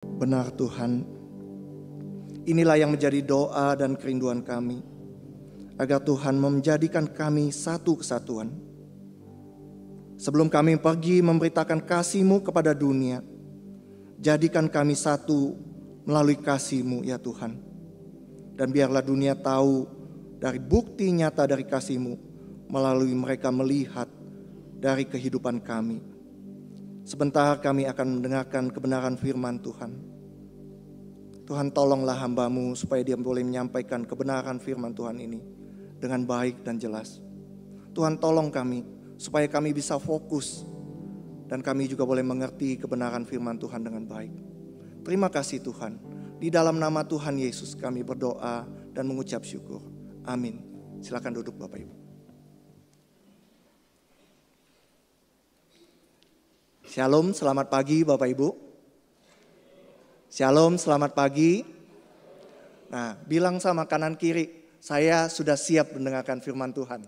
Benar Tuhan, inilah yang menjadi doa dan kerinduan kami, agar Tuhan menjadikan kami satu kesatuan. Sebelum kami pergi memberitakan kasih-Mu kepada dunia, jadikan kami satu melalui kasih-Mu ya Tuhan. Dan biarlah dunia tahu dari bukti nyata dari kasih-Mu, melalui mereka melihat dari kehidupan kami. Sebentar kami akan mendengarkan kebenaran firman Tuhan. Tuhan, tolonglah hamba-Mu supaya dia boleh menyampaikan kebenaran firman Tuhan ini dengan baik dan jelas. Tuhan, tolong kami supaya kami bisa fokus dan kami juga boleh mengerti kebenaran firman Tuhan dengan baik. Terima kasih Tuhan. Di dalam nama Tuhan Yesus kami berdoa dan mengucap syukur. Amin. Silakan duduk Bapak Ibu. Shalom, selamat pagi Bapak Ibu. Shalom, selamat pagi. Nah, bilang sama kanan kiri, saya sudah siap mendengarkan firman Tuhan.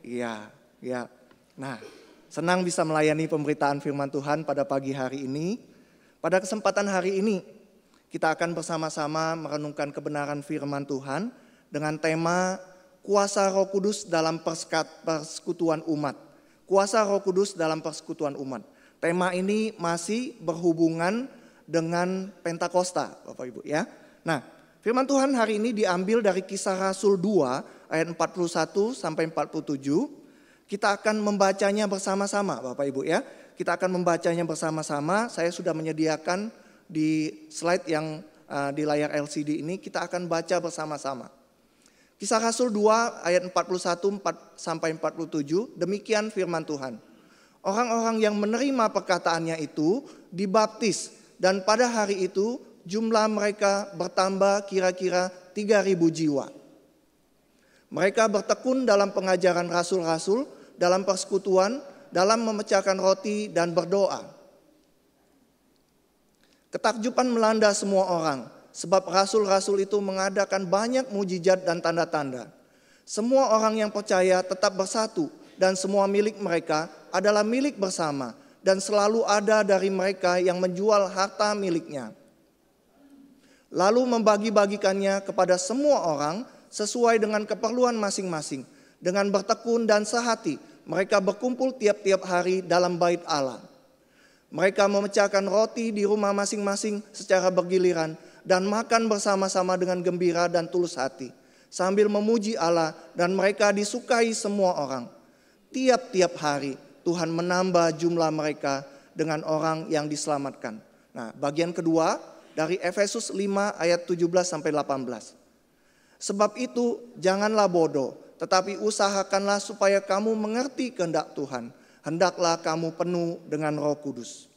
Iya, ya. Nah, senang bisa melayani pemberitaan firman Tuhan pada pagi hari ini. Pada kesempatan hari ini, kita akan bersama-sama merenungkan kebenaran firman Tuhan dengan tema kuasa Roh Kudus dalam persekutuan umat. Kuasa Roh Kudus dalam persekutuan umat. Tema ini masih berhubungan dengan Pentakosta, Bapak Ibu ya. Nah, firman Tuhan hari ini diambil dari Kisah Rasul 2 ayat 41 sampai 47. Kita akan membacanya bersama-sama, Bapak Ibu ya. Kita akan membacanya bersama-sama. Saya sudah menyediakan di slide yang di layar LCD ini, kita akan baca bersama-sama. Kisah Rasul 2 ayat 41 sampai 47, demikian firman Tuhan. Orang-orang yang menerima perkataannya itu dibaptis, dan pada hari itu jumlah mereka bertambah kira-kira 3.000 jiwa. Mereka bertekun dalam pengajaran rasul-rasul, dalam persekutuan, dalam memecahkan roti dan berdoa. Ketakjuban melanda semua orang, sebab rasul-rasul itu mengadakan banyak mujizat dan tanda-tanda. Semua orang yang percaya tetap bersatu, dan semua milik mereka adalah milik bersama, dan selalu ada dari mereka yang menjual harta miliknya, lalu membagi-bagikannya kepada semua orang sesuai dengan keperluan masing-masing. Dengan bertekun dan sehati, mereka berkumpul tiap-tiap hari dalam bait Allah. Mereka memecahkan roti di rumah masing-masing secara bergiliran dan makan bersama-sama dengan gembira dan tulus hati, sambil memuji Allah, dan mereka disukai semua orang. Tiap-tiap hari Tuhan menambah jumlah mereka dengan orang yang diselamatkan. Nah, bagian kedua dari Efesus 5 ayat 17 sampai 18. Sebab itu janganlah bodoh, tetapi usahakanlah supaya kamu mengerti kehendak Tuhan. Hendaklah kamu penuh dengan Roh Kudus.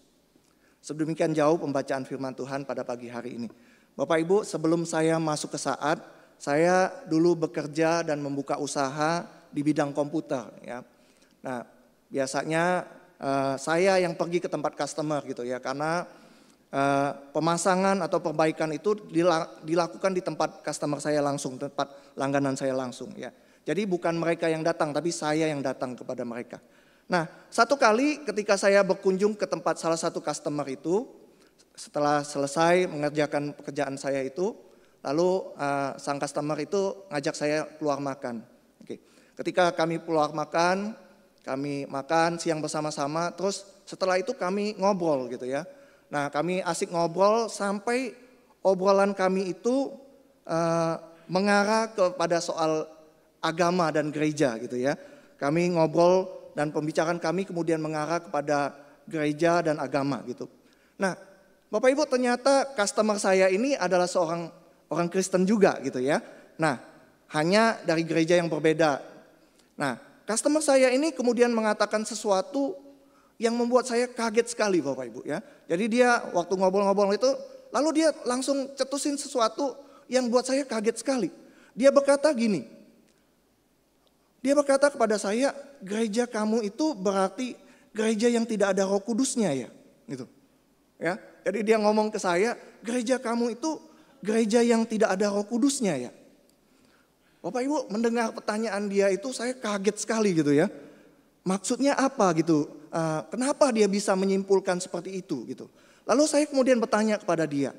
Sedemikian jauh pembacaan firman Tuhan pada pagi hari ini. Bapak Ibu, sebelum saya masuk ke saat, saya dulu bekerja dan membuka usaha di bidang komputer ya. Nah, biasanya saya yang pergi ke tempat customer gitu ya, karena pemasangan atau perbaikan itu dilakukan di tempat customer saya langsung, tempat langganan saya langsung ya. Jadi bukan mereka yang datang, tapi saya yang datang kepada mereka. Nah, satu kali ketika saya berkunjung ke tempat salah satu customer itu, setelah selesai mengerjakan pekerjaan saya itu, lalu sang customer itu ngajak saya keluar makan. Oke. Ketika kami keluar makan, kami makan siang bersama-sama, terus setelah itu kami ngobrol gitu ya. Nah, kami asik ngobrol sampai obrolan kami itu mengarah kepada soal agama dan gereja gitu ya. Kami ngobrol dan pembicaraan kami kemudian mengarah kepada gereja dan agama gitu. Nah, Bapak Ibu, ternyata customer saya ini adalah seorang orang Kristen juga gitu ya. Nah, hanya dari gereja yang berbeda. Nah, customer saya ini kemudian mengatakan sesuatu yang membuat saya kaget sekali Bapak Ibu ya. Jadi dia waktu ngobrol-ngobrol itu, lalu dia langsung cetusin sesuatu yang buat saya kaget sekali. Dia berkata gini, dia berkata kepada saya, gereja kamu itu berarti gereja yang tidak ada Roh Kudusnya ya, gitu. Ya, jadi dia ngomong ke saya, gereja kamu itu gereja yang tidak ada Roh Kudusnya ya. Bapak Ibu mendengar pertanyaan dia itu saya kaget sekali gitu ya. Maksudnya apa gitu kenapa dia bisa menyimpulkan seperti itu gitu. Lalu saya kemudian bertanya kepada dia,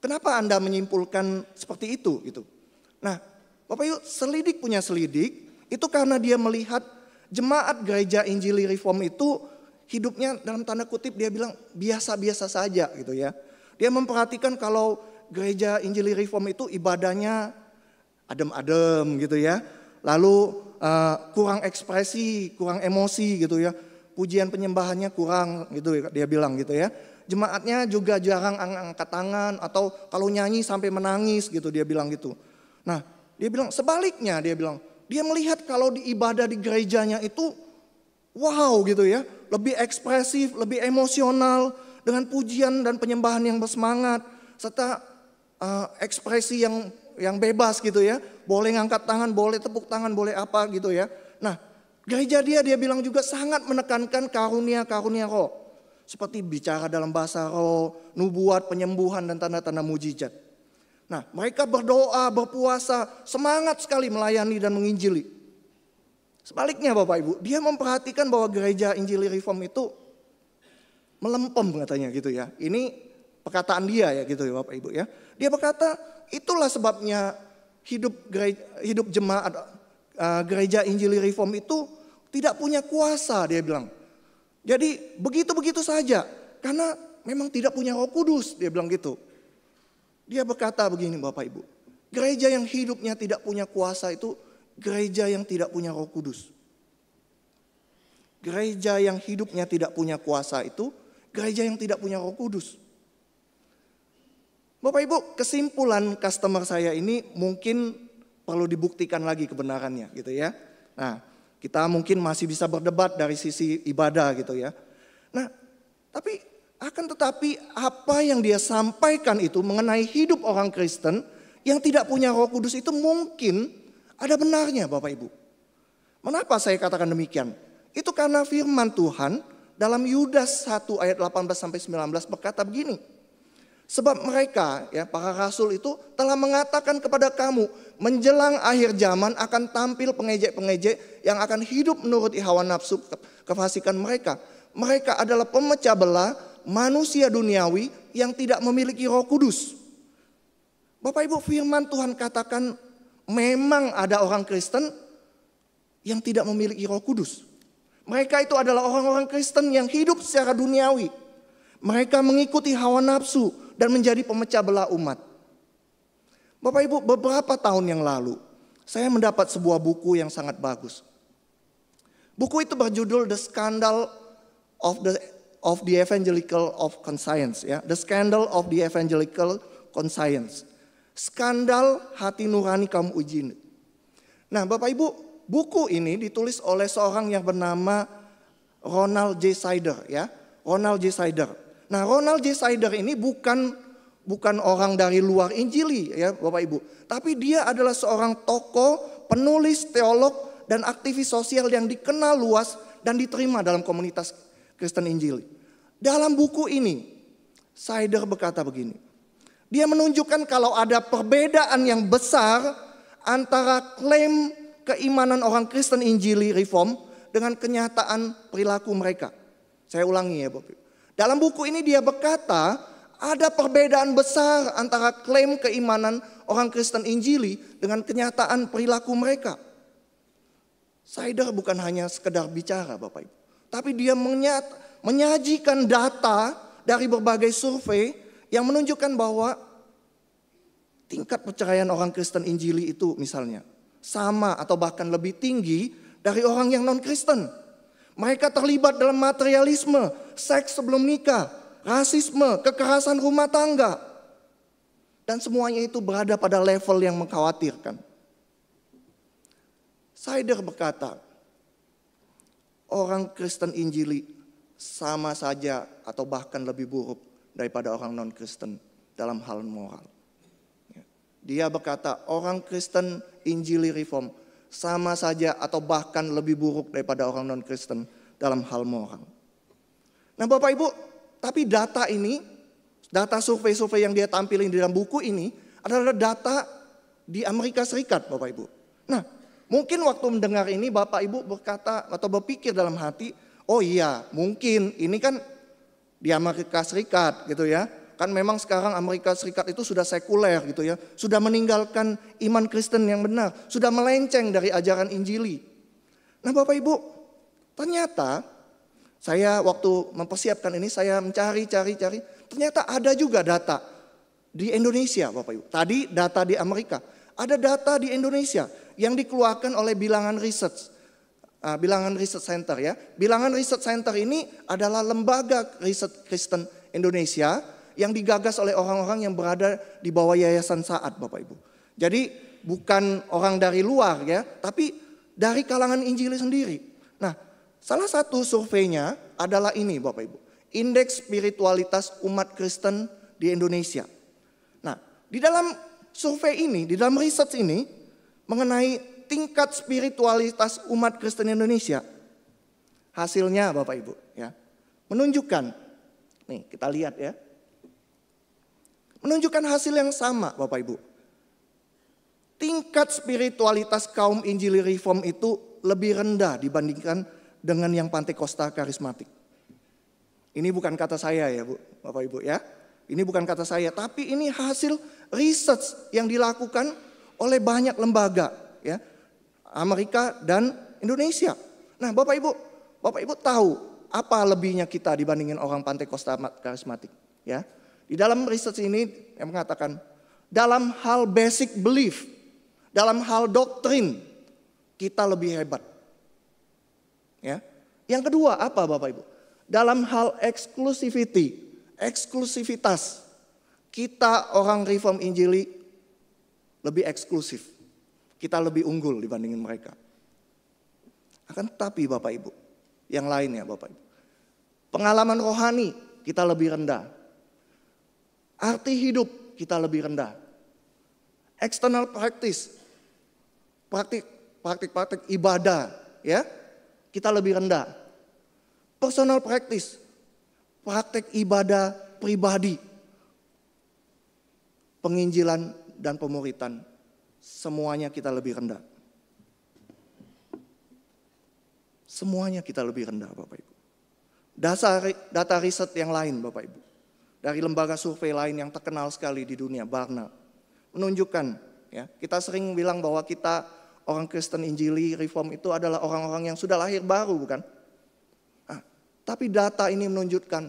kenapa Anda menyimpulkan seperti itu gitu. Nah, Bapak Ibu, selidik punya selidik, itu karena dia melihat jemaat gereja Injili Reform itu hidupnya dalam tanda kutip dia bilang biasa-biasa saja gitu ya. Dia memperhatikan kalau gereja Injili Reform itu ibadahnya adem-adem gitu ya. Lalu kurang ekspresi, kurang emosi gitu ya. Pujian penyembahannya kurang gitu ya, dia bilang gitu ya. Jemaatnya juga jarang angkat tangan atau kalau nyanyi sampai menangis gitu, dia bilang gitu. Nah, dia bilang sebaliknya, dia melihat kalau di ibadah di gerejanya itu wow gitu ya, lebih ekspresif, lebih emosional dengan pujian dan penyembahan yang bersemangat serta ekspresi yang bebas gitu ya. Boleh ngangkat tangan, boleh tepuk tangan, boleh apa gitu ya. Nah, gereja dia bilang juga sangat menekankan karunia-karunia roh. Seperti bicara dalam bahasa roh, nubuat, penyembuhan dan tanda-tanda mujizat. Nah, mereka berdoa, berpuasa, semangat sekali melayani dan menginjili. Sebaliknya Bapak Ibu, dia memperhatikan bahwa gereja Injili Reform itu melempem katanya gitu ya. Ini perkataan dia ya gitu ya Bapak Ibu ya. Dia berkata itulah sebabnya hidup jemaat gereja Injili Reform itu tidak punya kuasa, dia bilang. Jadi begitu-begitu saja karena memang tidak punya Roh Kudus, dia bilang gitu. Dia berkata begini Bapak Ibu, gereja yang hidupnya tidak punya kuasa itu gereja yang tidak punya Roh Kudus. Gereja yang hidupnya tidak punya kuasa itu gereja yang tidak punya Roh Kudus. Bapak Ibu, kesimpulan customer saya ini mungkin perlu dibuktikan lagi kebenarannya gitu ya. Nah, kita mungkin masih bisa berdebat dari sisi ibadah gitu ya. Nah, akan tetapi apa yang dia sampaikan itu mengenai hidup orang Kristen yang tidak punya Roh Kudus itu mungkin ada benarnya Bapak Ibu. Mengapa saya katakan demikian? Itu karena firman Tuhan dalam Yudas 1 ayat 18-19 berkata begini. Sebab mereka ya para rasul itu telah mengatakan kepada kamu menjelang akhir zaman akan tampil pengejek-pengejek yang akan hidup menuruti hawa nafsu kefasikan mereka. Mereka adalah pemecah belah manusia duniawi yang tidak memiliki Roh Kudus. Bapak Ibu, firman Tuhan katakan memang ada orang Kristen yang tidak memiliki Roh Kudus. Mereka itu adalah orang-orang Kristen yang hidup secara duniawi. Mereka mengikuti hawa nafsu dan menjadi pemecah belah umat. Bapak Ibu, beberapa tahun yang lalu saya mendapat sebuah buku yang sangat bagus. Buku itu berjudul The Scandal of the Evangelical of Conscience, ya, The Scandal of the Evangelical Conscience. Skandal hati nurani kaum uji. Nah, Bapak Ibu, buku ini ditulis oleh seorang yang bernama Ronald J. Sider, ya. Ronald J. Sider. Nah, Ronald J. Sider ini bukan orang dari luar Injili ya Bapak Ibu. Tapi dia adalah seorang tokoh, penulis, teolog, dan aktivis sosial yang dikenal luas dan diterima dalam komunitas Kristen Injili. Dalam buku ini, Sider berkata begini. Dia menunjukkan kalau ada perbedaan yang besar antara klaim keimanan orang Kristen Injili Reform dengan kenyataan perilaku mereka. Saya ulangi ya Bapak Ibu. Dalam buku ini dia berkata ada perbedaan besar antara klaim keimanan orang Kristen Injili dengan kenyataan perilaku mereka. Sider bukan hanya sekedar bicara Bapak Ibu. Tapi dia menyajikan data dari berbagai survei yang menunjukkan bahwa tingkat perceraian orang Kristen Injili itu misalnya sama atau bahkan lebih tinggi dari orang yang non-Kristen. Mereka terlibat dalam materialisme, seks sebelum nikah, rasisme, kekerasan rumah tangga. Dan semuanya itu berada pada level yang mengkhawatirkan. Sider berkata, orang Kristen Injili sama saja atau bahkan lebih buruk daripada orang non-Kristen dalam hal moral. Dia berkata orang Kristen Injili Reform sama saja atau bahkan lebih buruk daripada orang non-Kristen dalam hal moral. Nah Bapak Ibu, tapi data ini, data survei-survei yang dia tampilin di dalam buku ini adalah data di Amerika Serikat Bapak Ibu. Nah mungkin waktu mendengar ini Bapak Ibu berkata atau berpikir dalam hati, Oh iya, mungkin ini kan di Amerika Serikat gitu ya. Kan memang sekarang Amerika Serikat itu sudah sekuler gitu ya. Sudah meninggalkan iman Kristen yang benar. Sudah melenceng dari ajaran Injili. Nah Bapak Ibu, ternyata saya waktu mempersiapkan ini saya cari. Ternyata ada juga data di Indonesia Bapak Ibu. Tadi data di Amerika. Ada data di Indonesia yang dikeluarkan oleh Bilangan Research. Bilangan Research Center ya. Bilangan Research Center ini adalah lembaga riset Kristen Indonesia yang digagas oleh orang-orang yang berada di bawah Yayasan Saat Bapak Ibu. Jadi bukan orang dari luar ya, tapi dari kalangan Injili sendiri. Nah, salah satu surveinya adalah ini Bapak Ibu. Indeks spiritualitas umat Kristen di Indonesia. Nah, di dalam survei ini, di dalam riset ini mengenai tingkat spiritualitas umat Kristen Indonesia. Hasilnya Bapak Ibu ya, menunjukkan, nih kita lihat ya. Menunjukkan hasil yang sama Bapak Ibu. Tingkat spiritualitas kaum Injili Reform itu lebih rendah dibandingkan dengan yang Pantekosta Karismatik. Ini bukan kata saya ya Bu, Bapak Ibu ya. Ini bukan kata saya, tapi ini hasil riset yang dilakukan oleh banyak lembaga ya. Amerika dan Indonesia. Nah Bapak Ibu tahu apa lebihnya kita dibandingin orang Pantekosta Karismatik ya. Di dalam riset ini yang mengatakan dalam hal basic belief, dalam hal doktrin kita lebih hebat. Ya. Yang kedua apa Bapak Ibu? Dalam hal eksklusivitas, kita orang Reform Injili lebih eksklusif. Kita lebih unggul dibandingin mereka. Akan tetapi Bapak Ibu, yang lainnya Bapak Ibu. Pengalaman rohani kita lebih rendah. Arti hidup kita lebih rendah. External practice, praktik ibadah ya, kita lebih rendah. Personal practice, praktik ibadah pribadi, penginjilan dan pemuritan, semuanya kita lebih rendah. Semuanya kita lebih rendah Bapak Ibu. Data riset yang lain Bapak Ibu. Dari lembaga survei lain yang terkenal sekali di dunia, Barna, menunjukkan ya, kita sering bilang bahwa kita orang Kristen Injili Reform itu adalah orang-orang yang sudah lahir baru bukan? Nah, tapi data ini menunjukkan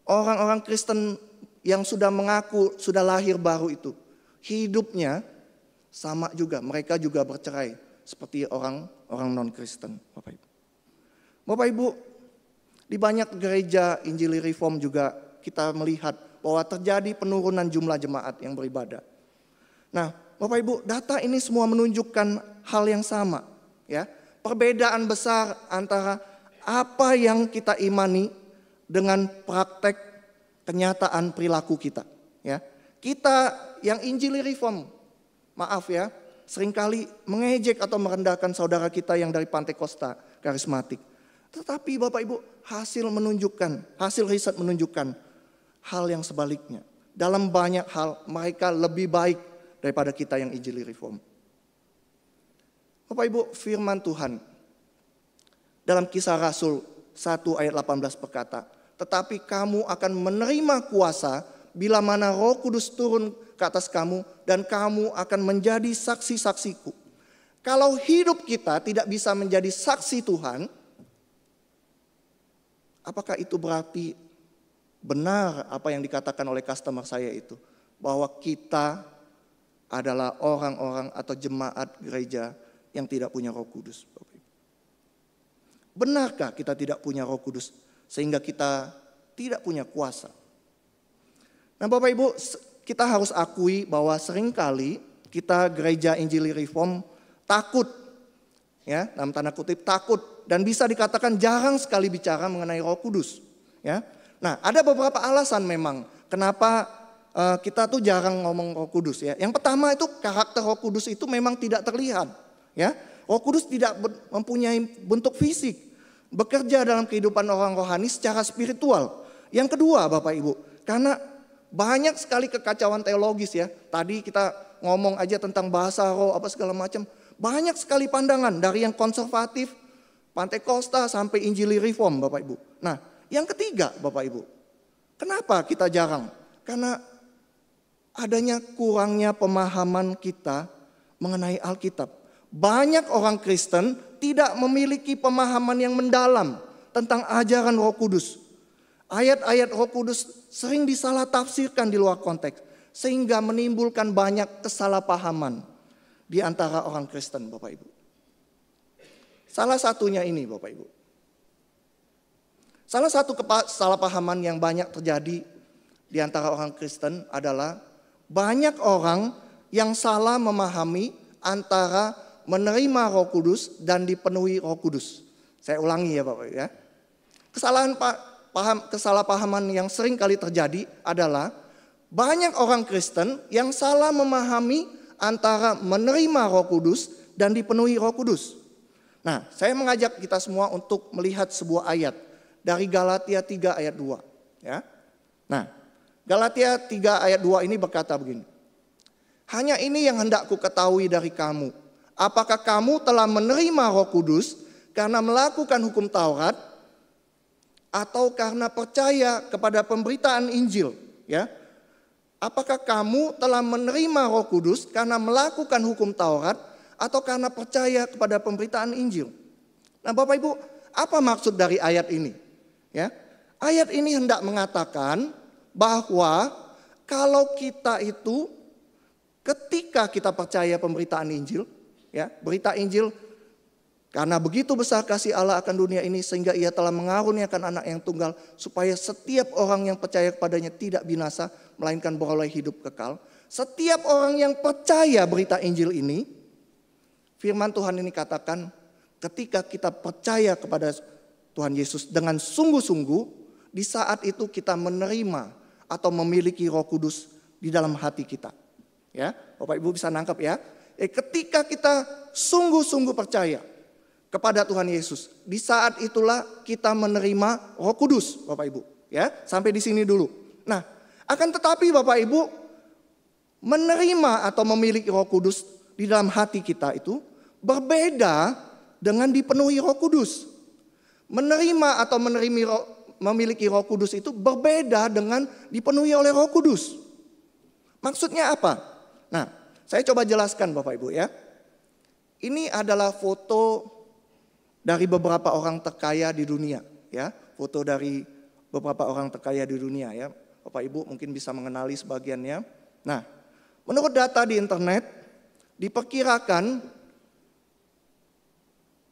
orang-orang Kristen yang sudah mengaku sudah lahir baru itu hidupnya sama juga, mereka juga bercerai seperti orang non-Kristen Bapak Ibu. Bapak Ibu, di banyak gereja Injili Reform juga kita melihat bahwa terjadi penurunan jumlah jemaat yang beribadah. Nah, Bapak Ibu, data ini semua menunjukkan hal yang sama, ya. Perbedaan besar antara apa yang kita imani dengan praktek kenyataan perilaku kita, ya. Kita yang Injili Reform, maaf ya, seringkali mengejek atau merendahkan saudara kita yang dari Pantekosta Karismatik. Tetapi Bapak Ibu, hasil riset menunjukkan hal yang sebaliknya. Dalam banyak hal mereka lebih baik daripada kita yang Injili Reform. Bapak Ibu, firman Tuhan dalam Kisah Rasul 1 ayat 18 berkata, tetapi kamu akan menerima kuasa bila mana Roh Kudus turun ke atas kamu dan kamu akan menjadi saksi-saksiku. Kalau hidup kita tidak bisa menjadi saksi Tuhan, apakah itu berarti benar apa yang dikatakan oleh customer saya itu, bahwa kita adalah orang-orang atau jemaat gereja yang tidak punya Roh Kudus? Benarkah kita tidak punya Roh Kudus sehingga kita tidak punya kuasa? Nah Bapak Ibu, kita harus akui bahwa seringkali kita gereja Injili Reform takut, ya, dalam tanda kutip takut, dan bisa dikatakan jarang sekali bicara mengenai Roh Kudus, ya. Nah, ada beberapa alasan memang kenapa kita tuh jarang ngomong Roh Kudus ya. Yang pertama itu karakter Roh Kudus itu memang tidak terlihat, ya. Roh Kudus tidak mempunyai bentuk fisik, bekerja dalam kehidupan orang rohani secara spiritual. Yang kedua Bapak Ibu, karena banyak sekali kekacauan teologis ya. Tadi kita ngomong aja tentang bahasa roh apa segala macam. Banyak sekali pandangan dari yang konservatif, Pantekosta sampai Injili Reform Bapak Ibu. Nah yang ketiga Bapak Ibu, kenapa kita jarang? Karena adanya kurangnya pemahaman kita mengenai Alkitab. Banyak orang Kristen tidak memiliki pemahaman yang mendalam tentang ajaran Roh Kudus. Ayat-ayat Roh Kudus sering disalah tafsirkan di luar konteks, sehingga menimbulkan banyak kesalahpahaman di antara orang Kristen Bapak Ibu. Salah satunya ini Bapak Ibu. Salah satu kesalahpahaman yang banyak terjadi di antara orang Kristen adalah banyak orang yang salah memahami antara menerima Roh Kudus dan dipenuhi Roh Kudus. Saya ulangi ya Bapak ya. Kesalahpahaman yang sering kali terjadi adalah banyak orang Kristen yang salah memahami antara menerima Roh Kudus dan dipenuhi Roh Kudus. Nah, saya mengajak kita semua untuk melihat sebuah ayat dari Galatia 3 ayat 2 ya. Nah, Galatia 3 ayat 2 ini berkata begini. Hanya ini yang hendak ku ketahui dari kamu. Apakah kamu telah menerima Roh Kudus karena melakukan hukum Taurat atau karena percaya kepada pemberitaan Injil? Ya. Apakah kamu telah menerima Roh Kudus karena melakukan hukum Taurat atau karena percaya kepada pemberitaan Injil? Nah, Bapak Ibu, apa maksud dari ayat ini? Ya. Ayat ini hendak mengatakan bahwa kalau kita itu ketika kita percaya pemberitaan Injil, ya, berita Injil, karena begitu besar kasih Allah akan dunia ini sehingga ia telah mengaruniakan anak yang tunggal supaya setiap orang yang percaya kepadanya tidak binasa melainkan beroleh hidup kekal. Setiap orang yang percaya berita Injil ini, firman Tuhan ini katakan ketika kita percaya kepada Tuhan Yesus dengan sungguh-sungguh, di saat itu kita menerima atau memiliki Roh Kudus di dalam hati kita. Ya, Bapak Ibu bisa nangkap ya. Ketika kita sungguh-sungguh percaya kepada Tuhan Yesus, di saat itulah kita menerima Roh Kudus, Bapak Ibu. Ya, sampai di sini dulu. Nah, akan tetapi Bapak Ibu, menerima atau memiliki Roh Kudus di dalam hati kita itu berbeda dengan dipenuhi Roh Kudus. Menerima atau memiliki Roh Kudus itu berbeda dengan dipenuhi oleh Roh Kudus. Maksudnya apa? Nah, saya coba jelaskan Bapak Ibu ya. Ini adalah foto dari beberapa orang terkaya di dunia ya. Foto dari beberapa orang terkaya di dunia ya. Bapak Ibu mungkin bisa mengenali sebagiannya. Nah, menurut data di internet diperkirakan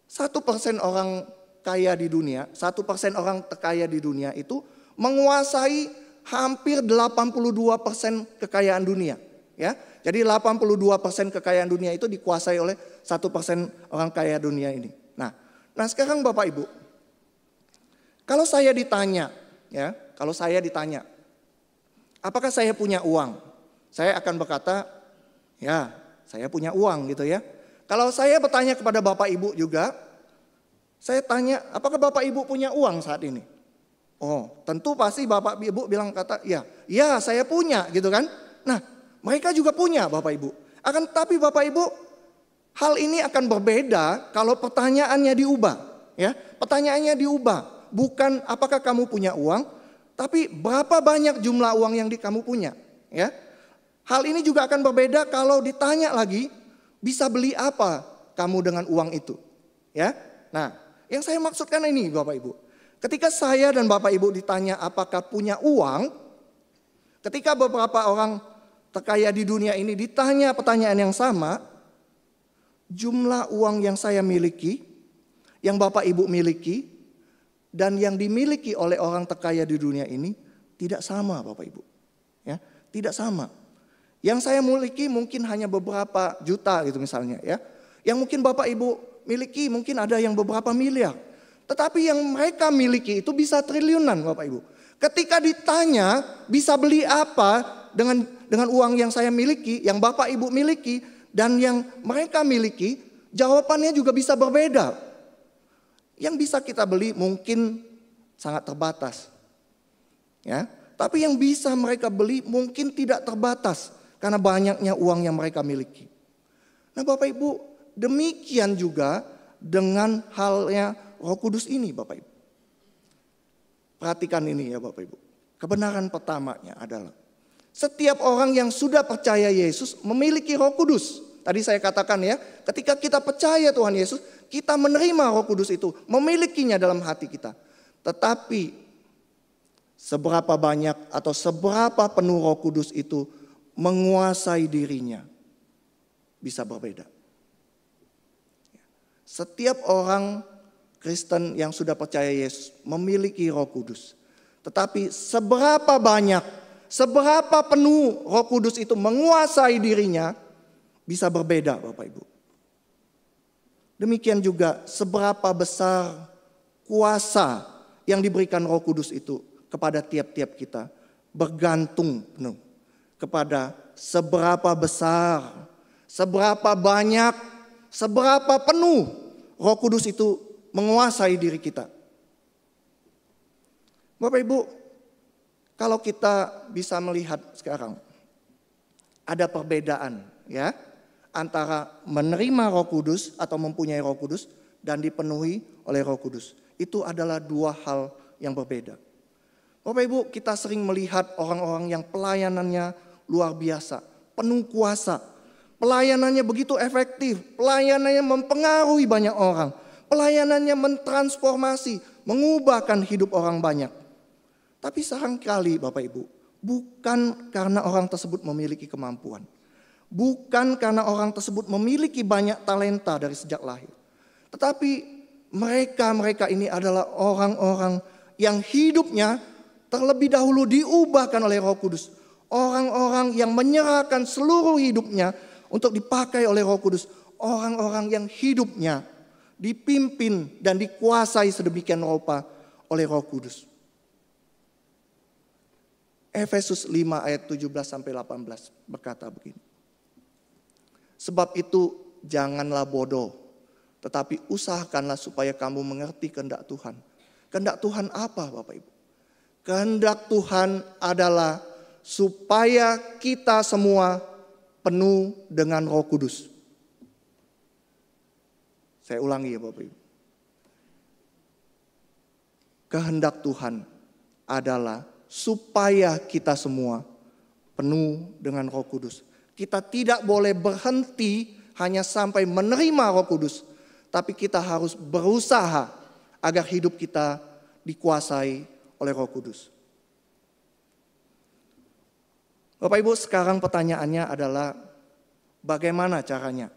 1% orang kaya di dunia, 1% orang terkaya di dunia itu menguasai hampir 82% kekayaan dunia. Ya, jadi 82% kekayaan dunia itu dikuasai oleh 1% orang kaya dunia ini. Nah sekarang Bapak Ibu, kalau saya ditanya, apakah saya punya uang? Saya akan berkata, ya, saya punya uang gitu ya. Kalau saya bertanya kepada Bapak Ibu juga, saya tanya, apakah Bapak Ibu punya uang saat ini? Oh, tentu pasti Bapak Ibu bilang kata, ya saya punya gitu kan. Nah, mereka juga punya Bapak Ibu. Akan tetapi Bapak Ibu, hal ini akan berbeda kalau pertanyaannya diubah. Ya, pertanyaannya diubah. Bukan apakah kamu punya uang, tapi berapa banyak jumlah uang yang kamu punya. Ya, hal ini juga akan berbeda kalau ditanya lagi, bisa beli apa kamu dengan uang itu. Ya, nah, yang saya maksudkan ini Bapak Ibu. Ketika saya dan Bapak Ibu ditanya apakah punya uang, ketika beberapa orang terkaya di dunia ini ditanya pertanyaan yang sama, jumlah uang yang saya miliki, yang Bapak Ibu miliki, dan yang dimiliki oleh orang terkaya di dunia ini tidak sama Bapak Ibu. Ya, tidak sama. Yang saya miliki mungkin hanya beberapa juta gitu misalnya ya. Yang mungkin Bapak Ibu miliki mungkin ada yang beberapa miliar. Tetapi yang mereka miliki itu bisa triliunan Bapak Ibu. Ketika ditanya bisa beli apa dengan uang yang saya miliki, yang Bapak Ibu miliki, dan yang mereka miliki, jawabannya juga bisa berbeda. Yang bisa kita beli mungkin sangat terbatas. Ya, tapi yang bisa mereka beli mungkin tidak terbatas karena banyaknya uang yang mereka miliki. Nah Bapak Ibu, demikian juga dengan halnya Roh Kudus ini Bapak Ibu. Perhatikan ini ya Bapak Ibu. Kebenaran pertamanya adalah setiap orang yang sudah percaya Yesus memiliki Roh Kudus. Tadi saya katakan ya, ketika kita percaya Tuhan Yesus, kita menerima Roh Kudus itu, memilikinya dalam hati kita. Tetapi seberapa banyak atau seberapa penuh Roh Kudus itu menguasai dirinya bisa berbeda. Setiap orang Kristen yang sudah percaya Yesus memiliki Roh Kudus. Tetapi seberapa banyak, seberapa penuh Roh Kudus itu menguasai dirinya bisa berbeda Bapak Ibu. Demikian juga seberapa besar kuasa yang diberikan Roh Kudus itu kepada tiap-tiap kita bergantung penuh kepada seberapa besar, seberapa banyak, seberapa penuh Roh Kudus itu menguasai diri kita. Bapak Ibu, kalau kita bisa melihat sekarang ada perbedaan ya antara menerima Roh Kudus atau mempunyai Roh Kudus dan dipenuhi oleh Roh Kudus. Itu adalah dua hal yang berbeda. Bapak Ibu, kita sering melihat orang-orang yang pelayanannya luar biasa, penuh kuasa. Pelayanannya begitu efektif, pelayanannya mempengaruhi banyak orang. Pelayanannya mentransformasi, mengubahkan hidup orang banyak. Tapi seringkali Bapak Ibu, bukan karena orang tersebut memiliki kemampuan. Bukan karena orang tersebut memiliki banyak talenta dari sejak lahir. Tetapi mereka ini adalah orang-orang yang hidupnya terlebih dahulu diubahkan oleh Roh Kudus. Orang-orang yang menyerahkan seluruh hidupnya untuk dipakai oleh Roh Kudus. Orang-orang yang hidupnya dipimpin dan dikuasai sedemikian rupa oleh Roh Kudus. Efesus 5 ayat 17 sampai 18 berkata begini. Sebab itu janganlah bodoh, tetapi usahakanlah supaya kamu mengerti kehendak Tuhan. Kehendak Tuhan apa Bapak Ibu? Kehendak Tuhan adalah supaya kita semua penuh dengan Roh Kudus. Saya ulangi ya Bapak Ibu. Kehendak Tuhan adalah supaya kita semua penuh dengan Roh Kudus. Kita tidak boleh berhenti hanya sampai menerima Roh Kudus, tapi kita harus berusaha agar hidup kita dikuasai oleh Roh Kudus. Bapak Ibu, sekarang pertanyaannya adalah bagaimana caranya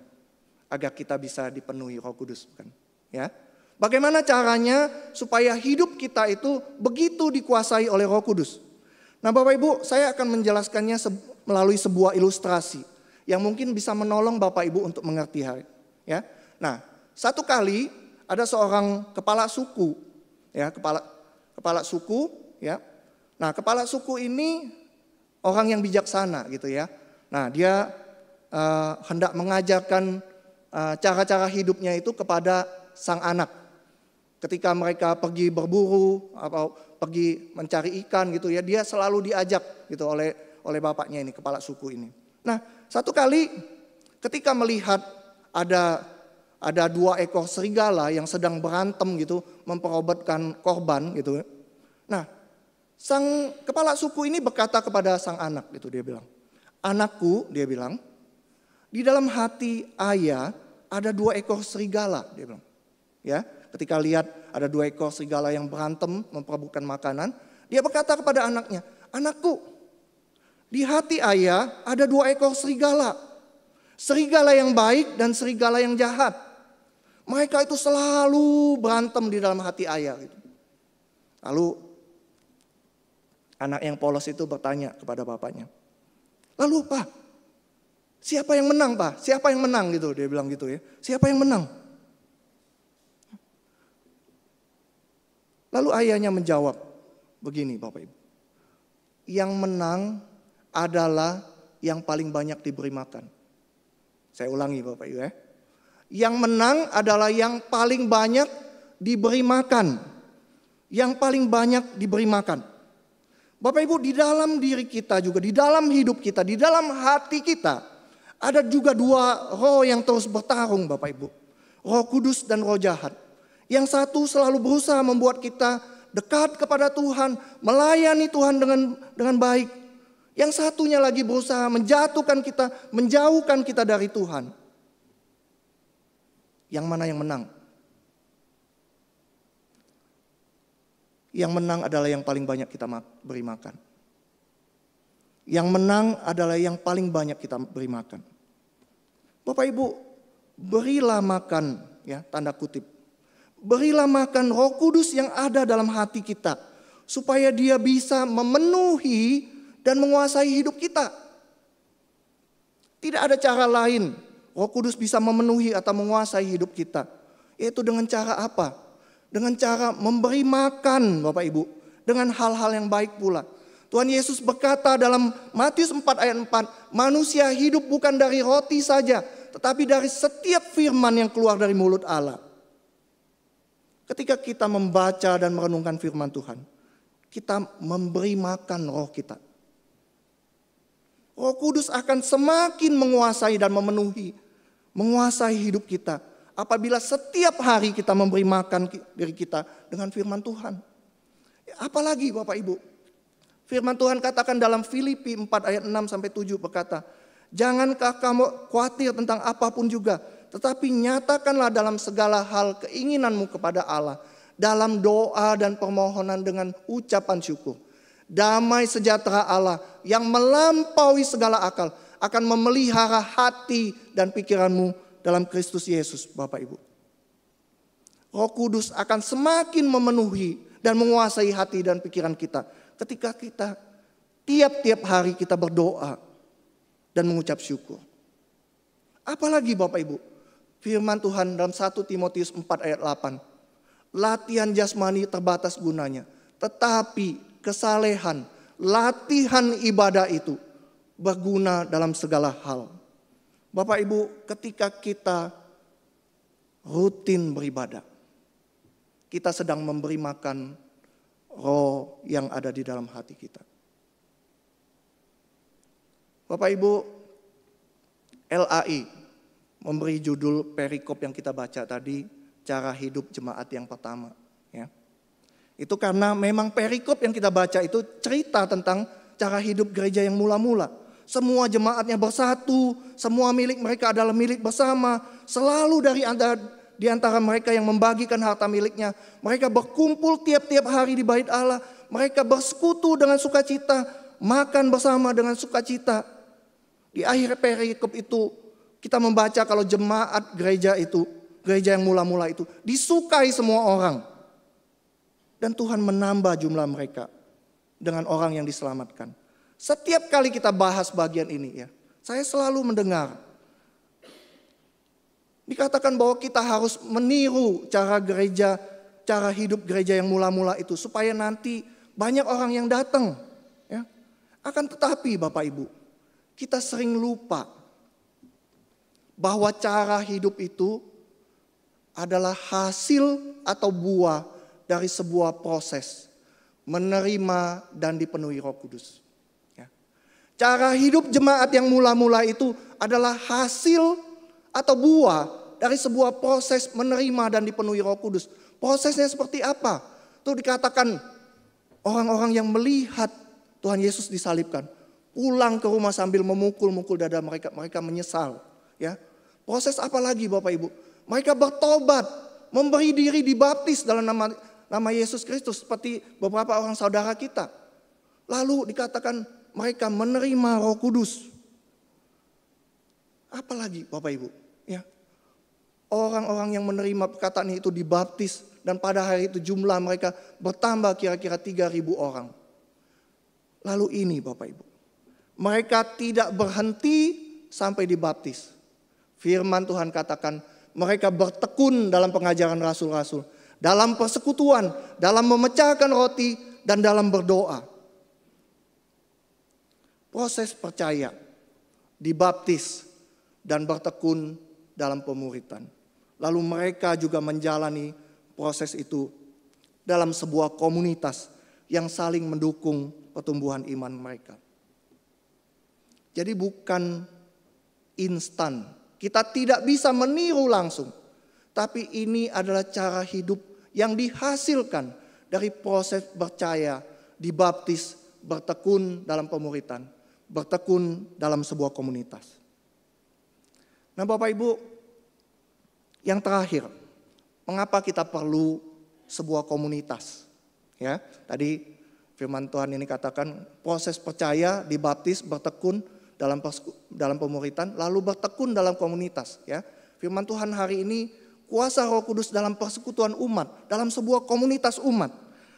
agar kita bisa dipenuhi Roh Kudus, kan? Ya. Bagaimana caranya supaya hidup kita itu begitu dikuasai oleh Roh Kudus? Nah, Bapak Ibu, saya akan menjelaskannya melalui sebuah ilustrasi yang mungkin bisa menolong Bapak Ibu untuk mengerti hal ini. Ya. Nah, satu kali ada seorang kepala suku, ya, kepala suku, ya. Nah, kepala suku ini orang yang bijaksana gitu ya. Nah, dia hendak mengajarkan cara-cara hidupnya itu kepada sang anak. Ketika mereka pergi berburu atau pergi mencari ikan gitu ya, dia selalu diajak gitu oleh bapaknya ini, kepala suku ini. Nah, satu kali ketika melihat ada 2 ekor serigala yang sedang berantem gitu, memperobatkan korban gitu. Nah, sang kepala suku ini berkata kepada sang anak gitu, dia bilang, "Anakku," dia bilang, "di dalam hati ayah ada 2 ekor serigala," dia bilang. Ya, ketika lihat ada 2 ekor serigala yang berantem memperebutkan makanan, dia berkata kepada anaknya, "Anakku, di hati ayah ada 2 ekor serigala. Serigala yang baik dan serigala yang jahat. Mereka itu selalu berantem di dalam hati ayah." Gitu. Lalu anak yang polos itu bertanya kepada bapaknya, "Lalu Pak, siapa yang menang Pak? Siapa yang menang?" gitu, dia bilang gitu ya. "Siapa yang menang?" Lalu ayahnya menjawab begini Bapak Ibu. "Yang menang adalah yang paling banyak diberi makan." Saya ulangi Bapak Ibu ya. Yang menang adalah yang paling banyak diberi makan. Yang paling banyak diberi makan. Bapak Ibu, di dalam diri kita juga, di dalam hidup kita, di dalam hati kita, ada juga 2 roh yang terus bertarung Bapak Ibu. Roh Kudus dan roh jahat. Yang satu selalu berusaha membuat kita dekat kepada Tuhan, melayani Tuhan dengan baik. Yang satunya lagi berusaha menjatuhkan kita, menjauhkan kita dari Tuhan. Yang mana yang menang? Yang menang adalah yang paling banyak kita beri makan. Yang menang adalah yang paling banyak kita beri makan. Bapak Ibu, berilah makan, ya, tanda kutip. Berilah makan Roh Kudus yang ada dalam hati kita, supaya Dia bisa memenuhi dan menguasai hidup kita. Tidak ada cara lain Roh Kudus bisa memenuhi atau menguasai hidup kita. Yaitu dengan cara apa? Dengan cara memberi makan, Bapak Ibu, dengan hal-hal yang baik pula. Tuhan Yesus berkata dalam Matius 4 ayat 4, manusia hidup bukan dari roti saja, tetapi dari setiap firman yang keluar dari mulut Allah. Ketika kita membaca dan merenungkan firman Tuhan, kita memberi makan roh kita. Roh Kudus akan semakin menguasai dan menguasai hidup kita. Apabila setiap hari kita memberi makan diri kita dengan firman Tuhan. Apalagi Bapak Ibu, firman Tuhan katakan dalam Filipi 4 ayat 6-7 berkata, jangankah kamu khawatir tentang apapun juga, tetapi nyatakanlah dalam segala hal keinginanmu kepada Allah, dalam doa dan permohonan dengan ucapan syukur. Damai sejahtera Allah yang melampaui segala akal akan memelihara hati dan pikiranmu dalam Kristus Yesus, Bapak Ibu. Roh Kudus akan semakin memenuhi dan menguasai hati dan pikiran kita ketika kita tiap-tiap hari kita berdoa dan mengucap syukur. Apalagi Bapak Ibu, firman Tuhan dalam 1 Timotius 4 ayat 8. Latihan jasmani terbatas gunanya, tetapi kesalehan, latihan ibadah itu berguna dalam segala hal. Bapak Ibu, ketika kita rutin beribadah, kita sedang memberi makan roh yang ada di dalam hati kita. Bapak Ibu, LAI memberi judul perikop yang kita baca tadi, cara hidup jemaat yang pertama. Ya. Itu karena memang perikop yang kita baca itu cerita tentang cara hidup gereja yang mula-mula. Semua jemaatnya bersatu, semua milik mereka adalah milik bersama. Selalu di antara mereka yang membagikan harta miliknya. Mereka berkumpul tiap-tiap hari di bait Allah. Mereka bersekutu dengan sukacita, makan bersama dengan sukacita. Di akhir perikop itu kita membaca kalau jemaat gereja itu, gereja yang mula-mula itu disukai semua orang. Dan Tuhan menambah jumlah mereka dengan orang yang diselamatkan. Setiap kali kita bahas bagian ini, ya, saya selalu mendengar dikatakan bahwa kita harus meniru cara hidup gereja yang mula-mula itu supaya nanti banyak orang yang datang. Ya. Akan tetapi Bapak Ibu, kita sering lupa bahwa cara hidup itu adalah hasil atau buah dari sebuah proses menerima dan dipenuhi Roh Kudus. Cara hidup jemaat yang mula-mula itu adalah hasil atau buah dari sebuah proses menerima dan dipenuhi Roh Kudus. Prosesnya seperti apa? Itu dikatakan orang-orang yang melihat Tuhan Yesus disalibkan, pulang ke rumah sambil memukul-mukul dada mereka, mereka menyesal. Ya, proses apa lagi Bapak Ibu? Mereka bertobat, memberi diri dibaptis dalam nama Yesus Kristus seperti beberapa orang saudara kita. Lalu dikatakan mereka menerima Roh Kudus. Apalagi Bapak Ibu, ya. Orang-orang yang menerima perkataan itu dibaptis dan pada hari itu jumlah mereka bertambah kira-kira 3.000 orang. Lalu ini Bapak Ibu, mereka tidak berhenti sampai dibaptis. Firman Tuhan katakan mereka bertekun dalam pengajaran rasul-rasul, dalam persekutuan, dalam memecahkan roti dan dalam berdoa. Proses percaya, dibaptis, dan bertekun dalam pemuritan. Lalu mereka juga menjalani proses itu dalam sebuah komunitas yang saling mendukung pertumbuhan iman mereka. Jadi bukan instan. Kita tidak bisa meniru langsung. tetapi ini adalah cara hidup yang dihasilkan dari proses percaya, dibaptis, bertekun dalam pemuritan, bertekun dalam sebuah komunitas. Nah Bapak Ibu, yang terakhir, mengapa kita perlu sebuah komunitas? Ya, tadi firman Tuhan ini katakan proses percaya, dibaptis, bertekun dalam pemuritan, lalu bertekun dalam komunitas. Ya, firman Tuhan hari ini kuasa Roh Kudus dalam persekutuan umat, dalam sebuah komunitas umat.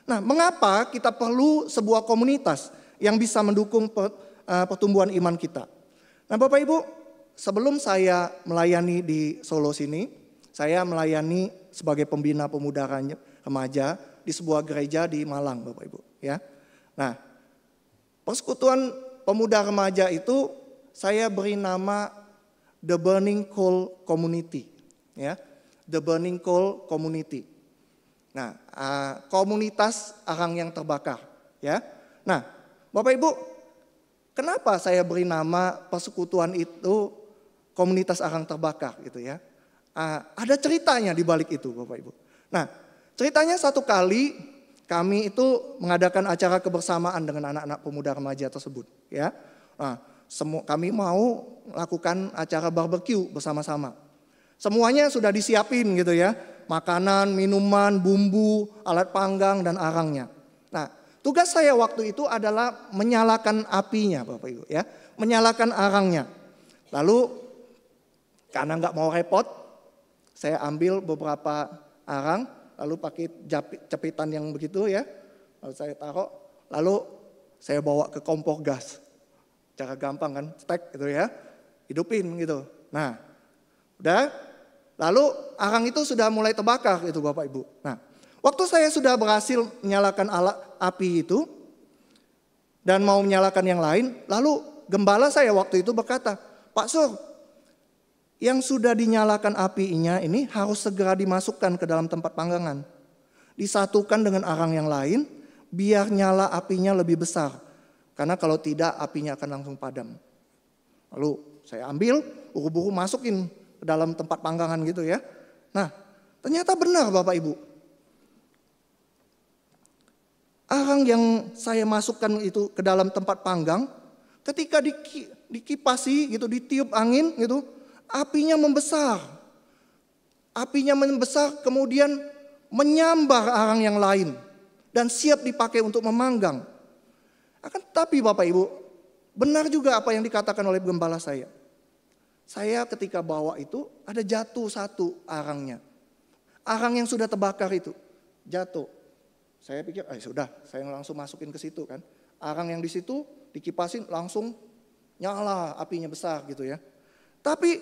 Nah, mengapa kita perlu sebuah komunitas yang bisa mendukung pertumbuhan iman kita? Nah, Bapak Ibu, sebelum saya melayani di Solo sini, saya melayani sebagai pembina pemuda remaja di sebuah gereja di Malang, Bapak Ibu. Ya, nah, persekutuan pemuda remaja itu saya beri nama The Burning Coal Community. Ya, The Burning Coal Community. Nah, komunitas arang yang terbakar. Ya, nah, Bapak Ibu, kenapa saya beri nama persekutuan itu komunitas arang terbakar gitu ya? Ada ceritanya di balik itu, Bapak Ibu. Nah, ceritanya satu kali kami itu mengadakan acara kebersamaan dengan anak-anak pemuda remaja tersebut. Ya, nah, kami mau melakukan acara barbecue bersama-sama. Semuanya sudah disiapin gitu ya, makanan, minuman, bumbu, alat panggang dan arangnya. Nah, tugas saya waktu itu adalah menyalakan apinya, Bapak Ibu ya, menyalakan arangnya. Lalu karena nggak mau repot, saya ambil beberapa arang, lalu pakai cepitan yang begitu ya, lalu saya taruh, lalu saya bawa ke kompor gas. Cara gampang kan, stek gitu ya, hidupin gitu. Nah, udah, lalu arang itu sudah mulai terbakar gitu Bapak Ibu. Nah, waktu saya sudah berhasil menyalakan alat api itu dan mau menyalakan yang lain, lalu gembala saya waktu itu berkata, Pak Sur, yang sudah dinyalakan apinya ini harus segera dimasukkan ke dalam tempat panggangan. Disatukan dengan arang yang lain, biar nyala apinya lebih besar. Karena kalau tidak apinya akan langsung padam. Lalu saya ambil, buru-buru masukin ke dalam tempat panggangan gitu ya. Nah, ternyata benar Bapak Ibu. Arang yang saya masukkan itu ke dalam tempat panggang, ketika dikipasi gitu, ditiup angin gitu, apinya membesar. Apinya membesar kemudian menyambar arang yang lain dan siap dipakai untuk memanggang. Akan tetapi Bapak Ibu, benar juga apa yang dikatakan oleh gembala saya. Saya ketika bawa itu ada jatuh satu arangnya. Arang yang sudah terbakar itu jatuh. Saya pikir, sudah, saya langsung masukin ke situ kan. Arang yang di situ dikipasin langsung nyala, apinya besar gitu ya. Tapi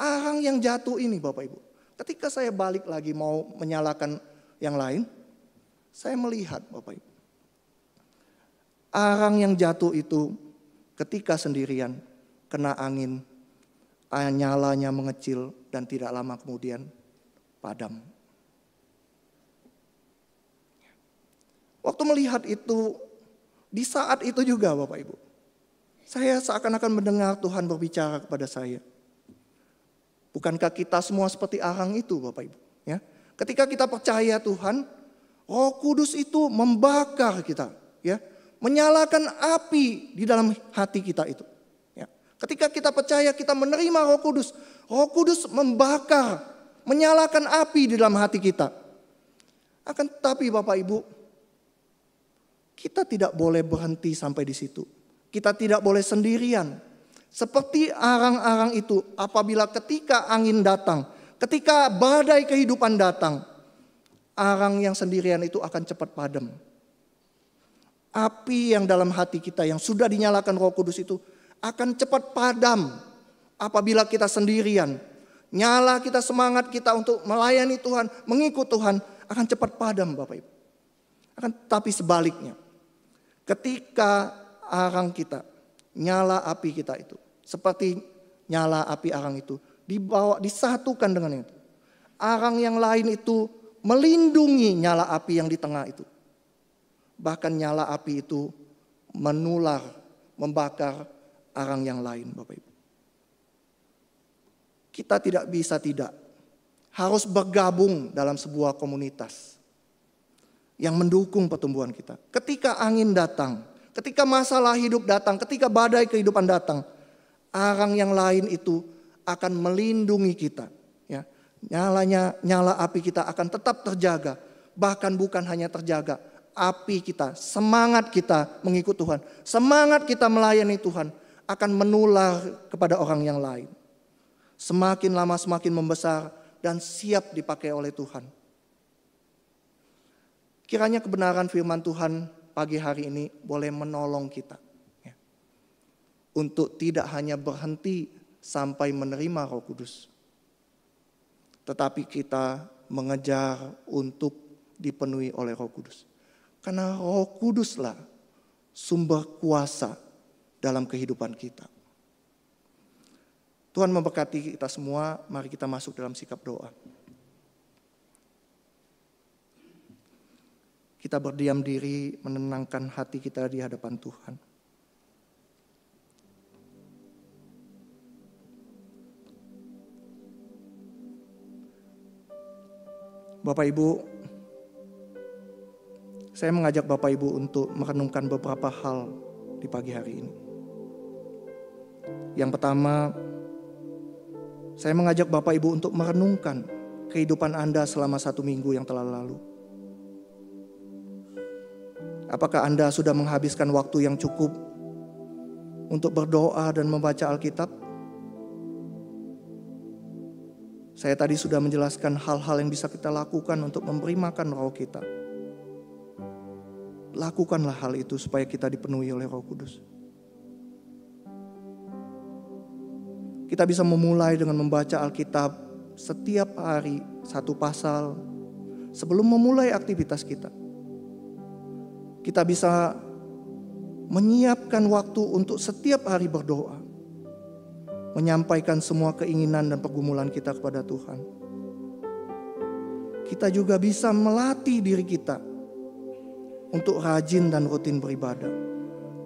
arang yang jatuh ini Bapak Ibu, ketika saya balik lagi mau menyalakan yang lain, saya melihat Bapak Ibu, arang yang jatuh itu ketika sendirian kena angin, nyalanya mengecil dan tidak lama kemudian padam. Waktu melihat itu, di saat itu juga Bapak Ibu, saya seakan-akan mendengar Tuhan berbicara kepada saya. Bukankah kita semua seperti arang itu Bapak Ibu? Ya, ketika kita percaya Tuhan, Roh Kudus itu membakar kita, ya, menyalakan api di dalam hati kita itu. Ya, ketika kita percaya kita menerima Roh Kudus membakar, menyalakan api di dalam hati kita. Akan tetapi Bapak Ibu, kita tidak boleh berhenti sampai di situ. Kita tidak boleh sendirian. Seperti arang-arang itu, apabila ketika angin datang, ketika badai kehidupan datang, arang yang sendirian itu akan cepat padam. Api yang dalam hati kita yang sudah dinyalakan Roh Kudus itu akan cepat padam apabila kita sendirian. Nyala kita, semangat kita untuk melayani Tuhan, mengikut Tuhan akan cepat padam Bapak Ibu. Akan tapi sebaliknya, ketika arang kita, nyala api kita itu, seperti nyala api arang itu, dibawa, disatukan dengan itu. Arang yang lain itu melindungi nyala api yang di tengah itu. Bahkan nyala api itu menular, membakar arang yang lain Bapak Ibu. Kita tidak bisa tidak harus bergabung dalam sebuah komunitas yang mendukung pertumbuhan kita. Ketika angin datang, ketika masalah hidup datang, ketika badai kehidupan datang, arang yang lain itu akan melindungi kita. Ya, nyala api kita akan tetap terjaga. Bahkan bukan hanya terjaga, api kita, semangat kita mengikut Tuhan, semangat kita melayani Tuhan akan menular kepada orang yang lain. Semakin lama semakin membesar dan siap dipakai oleh Tuhan. Kiranya kebenaran firman Tuhan pagi hari ini boleh menolong kita. Ya, untuk tidak hanya berhenti sampai menerima Roh Kudus. Tetapi kita mengejar untuk dipenuhi oleh Roh Kudus. Karena Roh Kuduslah sumber kuasa dalam kehidupan kita. Tuhan memberkati kita semua, mari kita masuk dalam sikap doa. Kita berdiam diri, menenangkan hati kita di hadapan Tuhan. Bapak Ibu, saya mengajak Bapak Ibu untuk merenungkan beberapa hal di pagi hari ini. Yang pertama, saya mengajak Bapak Ibu untuk merenungkan kehidupan Anda selama 1 minggu yang telah lalu. Apakah Anda sudah menghabiskan waktu yang cukup untuk berdoa dan membaca Alkitab? Saya tadi sudah menjelaskan hal-hal yang bisa kita lakukan untuk memberi makan roh kita. Lakukanlah hal itu supaya kita dipenuhi oleh Roh Kudus. Kita bisa memulai dengan membaca Alkitab setiap hari 1 pasal sebelum memulai aktivitas kita. Kita bisa menyiapkan waktu untuk setiap hari berdoa. Menyampaikan semua keinginan dan pergumulan kita kepada Tuhan. Kita juga bisa melatih diri kita untuk rajin dan rutin beribadah.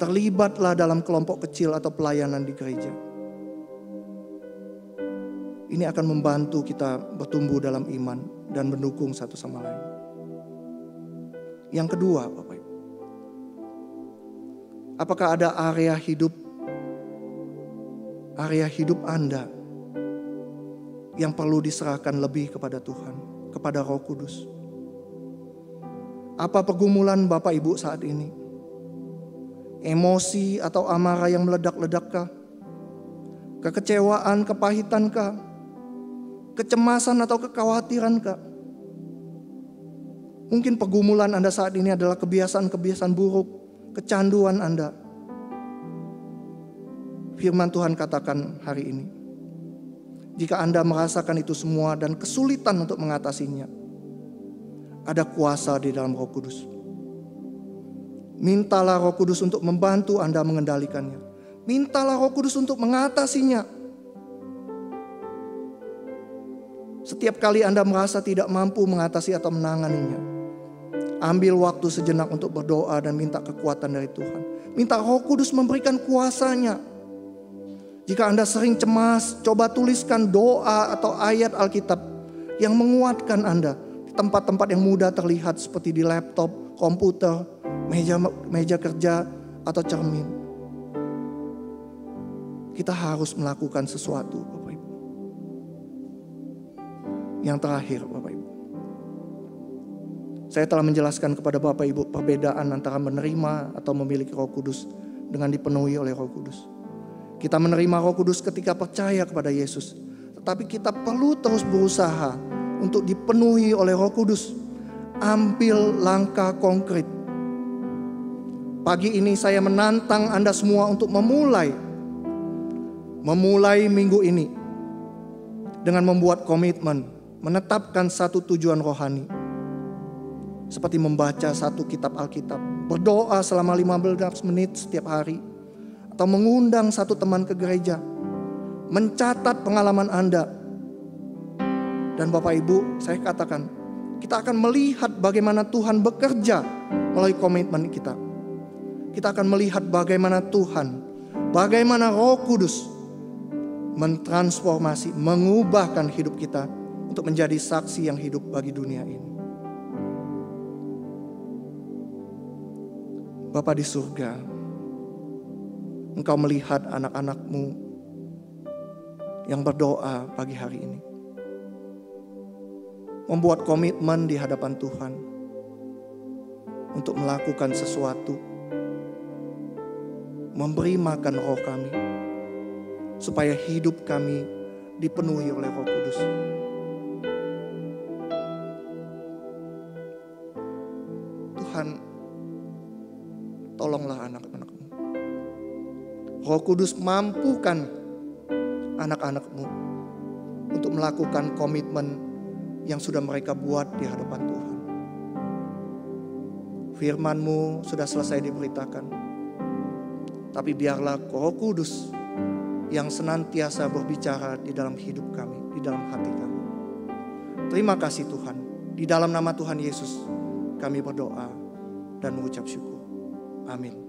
Terlibatlah dalam kelompok kecil atau pelayanan di gereja. Ini akan membantu kita bertumbuh dalam iman dan mendukung satu sama lain. Yang kedua, Bapak Ibu, apakah ada area hidup Anda yang perlu diserahkan lebih kepada Tuhan, kepada Roh Kudus? Apa pergumulan Bapak Ibu saat ini? Emosi atau amarah yang meledak-ledakkah? Kekecewaan, kepahitankah? Kecemasan atau kekhawatirankah? Mungkin pergumulan Anda saat ini adalah kebiasaan-kebiasaan buruk, kecanduan Anda. Firman Tuhan katakan hari ini, jika Anda merasakan itu semua dan kesulitan untuk mengatasinya, ada kuasa di dalam Roh Kudus. Mintalah Roh Kudus untuk membantu Anda mengendalikannya. Mintalah Roh Kudus untuk mengatasinya. Setiap kali Anda merasa tidak mampu mengatasi atau menanganinya, ambil waktu sejenak untuk berdoa dan minta kekuatan dari Tuhan. Minta Roh Kudus memberikan kuasanya. Jika Anda sering cemas, coba tuliskan doa atau ayat Alkitab yang menguatkan Anda di tempat-tempat yang mudah terlihat seperti di laptop, komputer, meja kerja, atau cermin. Kita harus melakukan sesuatu, Bapak Ibu. Yang terakhir, Bapak Ibu, saya telah menjelaskan kepada Bapak Ibu perbedaan antara menerima atau memiliki Roh Kudus dengan dipenuhi oleh Roh Kudus. Kita menerima Roh Kudus ketika percaya kepada Yesus, tetapi kita perlu terus berusaha untuk dipenuhi oleh Roh Kudus. Ambil langkah konkret. Pagi ini saya menantang Anda semua untuk memulai minggu ini dengan membuat komitmen, menetapkan satu tujuan rohani. Seperti membaca satu kitab Alkitab, berdoa selama 15 menit setiap hari, atau mengundang satu teman ke gereja, mencatat pengalaman Anda. Dan Bapak Ibu, saya katakan, kita akan melihat bagaimana Tuhan bekerja melalui komitmen kita. Kita akan melihat bagaimana bagaimana Roh Kudus mentransformasi, mengubahkan hidup kita untuk menjadi saksi yang hidup bagi dunia ini. Bapa di surga, Engkau melihat anak-anak-Mu yang berdoa pagi hari ini, membuat komitmen di hadapan Tuhan untuk melakukan sesuatu, memberi makan roh kami, supaya hidup kami dipenuhi oleh Roh Kudus. Tuhan, tolonglah anak-anak-Mu. Roh Kudus mampukan anak-anak-Mu untuk melakukan komitmen yang sudah mereka buat di hadapan Tuhan. Firman-Mu sudah selesai diberitakan, tapi biarlah Roh Kudus yang senantiasa berbicara di dalam hidup kami, di dalam hati kami. Terima kasih Tuhan. Di dalam nama Tuhan Yesus kami berdoa dan mengucap syukur. Amin.